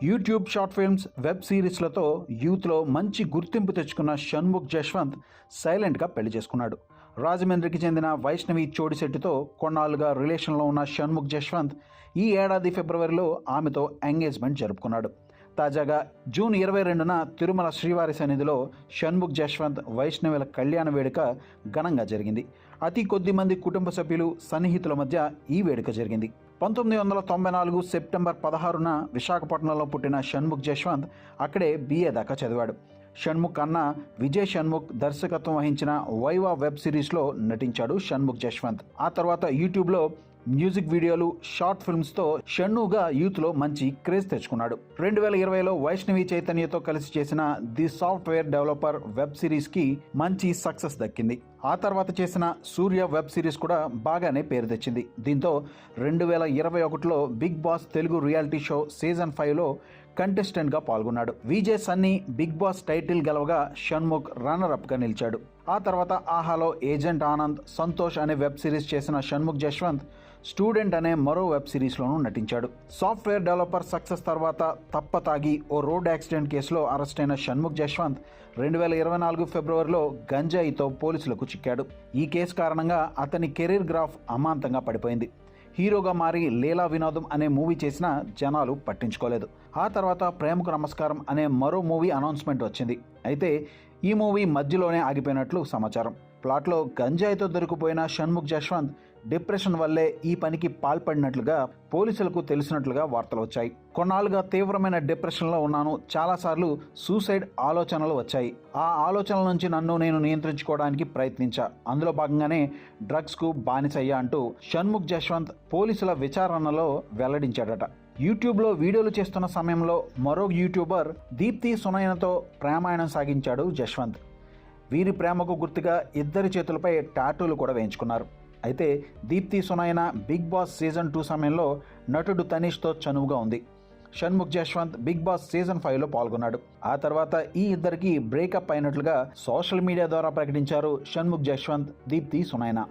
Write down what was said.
YouTube short films, web సిరీస్లతో యూత్లో మంచి గుర్తింపు తెచ్చుకున్న షణ్ముఖ్ జశ్వంత్ సైలెంట్గా పెళ్లి చేసుకున్నాడు. రాజమండ్రికి చెందిన వైష్ణవి చోడిశెట్టితో కొన్నాళ్ళుగా రిలేషన్లో ఉన్న షణ్ముఖ్ జశ్వంత్ ఈ ఏడాది ఫిబ్రవరిలో ఆమెతో ఎంగేజ్మెంట్ జరుపుకున్నాడు. తాజాగా జూన్ 22న తిరుమల శ్రీవారి సన్నిధిలో షణ్ముఖ్ జశ్వంత్ వైష్ణవుల కళ్యాణ వేడుక ఘనంగా జరిగింది. అతి కొద్ది మంది కుటుంబ సభ్యులు, సన్నిహితుల మధ్య ఈ వేడుక జరిగింది. 1994 సెప్టెంబర్ 16న విశాఖపట్నంలో పుట్టిన షణ్ముఖ్ జశ్వంత్ అక్కడే BA దాకా చదివాడు. షణ్ముఖ్ అన్న విజయ్ షణ్ముఖ్ దర్శకత్వం వహించిన వైవా వెబ్ సిరీస్లో నటించాడు షణ్ముఖ్ జశ్వంత్. ఆ తర్వాత యూట్యూబ్లో మ్యూజిక్ వీడియోలు, షార్ట్ ఫిల్మ్స్తో షణ్నుగా యూత్లో మంచి క్రేజ్ తెచ్చుకున్నాడు. 2020లో వైష్ణవి చైతన్యతో కలిసి చేసిన ది సాఫ్ట్వేర్ డెవలపర్ వెబ్ సిరీస్కి మంచి సక్సెస్ దక్కింది. ఆ తర్వాత చేసిన సూర్య వెబ్ సిరీస్ కూడా బాగానే పేరు తెచ్చింది. దీంతో 2021లో big boss Telugu reality show season 5లో కంటెస్టెంట్గా పాల్గొన్నాడు. Vijay Sunny big boss title గెలవగా షణ్ముఖ్ రన్నర్-అప్గా నిలిచాడు. ఆ తర్వాత ఆహాలో ఏజెంట్ ఆనంద్, సంతోష్ అనే వెబ్ సిరీస్ చేసిన షణ్ముఖ్ జశ్వంత్ స్టూడెంట్ అనే మరో వెబ్ సిరీస్లోనూ నటించాడు. సాఫ్ట్వేర్ డెవలపర్ సక్సెస్ తర్వాత తప్పతాగి ఓ రోడ్ యాక్సిడెంట్ కేసులో అరెస్ట్ అయిన షణ్ముఖ్ జశ్వంత్ 2024 ఫిబ్రవరిలో గంజాయితో పోలీసులకు చిక్కాడు. ఈ కేసు కారణంగా అతని కెరీర్ గ్రాఫ్ అమాంతంగా పడిపోయింది. హీరోగా మారి లీలా వినోదం అనే మూవీ చేసినా జనాలు పట్టించుకోలేదు. ఆ తర్వాత ప్రేమకు నమస్కారం అనే మరో మూవీ అనౌన్స్మెంట్ వచ్చింది. అయితే ఈ మూవీ మధ్యలోనే ఆగిపోయినట్లు సమాచారం. ప్లాట్లో గంజాయితో దొరికిపోయిన షణ్ముఖ్ జశ్వంత్ డిప్రెషన్ వల్లే ఈ పనికి పాల్పడినట్లుగా పోలీసులకు తెలిసినట్లుగా వార్తలు వచ్చాయి. కొన్నాళ్ళుగా తీవ్రమైన డిప్రెషన్లో ఉన్నాను, చాలాసార్లు సూసైడ్ ఆలోచనలు వచ్చాయి. ఆ ఆలోచనల నుంచి నన్ను నేను నియంత్రించుకోవడానికి ప్రయత్నించా, అందులో భాగంగానే డ్రగ్స్కు బానిసయ్యా అంటూ షణ్ముఖ్ జశ్వంత్ పోలీసుల విచారణలో వెల్లడించాడట. యూట్యూబ్లో వీడియోలు చేస్తున్న సమయంలో మరో యూట్యూబర్ దీప్తి సునయనతో ప్రేమాయణం సాగించాడు జశ్వంత్. వీరి ప్రేమకు గుర్తుగా ఇద్దరి చేతులపై టాటూలు కూడా వేయించుకున్నారు. అయితే Deepthi Sunayana big boss season 2 సమయంలో నటుడు తనీష్తో చనువుగా ఉంది. Shanmukh Jaswanth big boss season 5లో పాల్గొన్నాడు. ఆ తర్వాత ఈ ఇద్దరికి బ్రేకప్ అయినట్లుగా సోషల్ మీడియా ద్వారా ప్రకటించారు షణ్ముఖ్ జశ్వంత్, దీప్తి సునయన.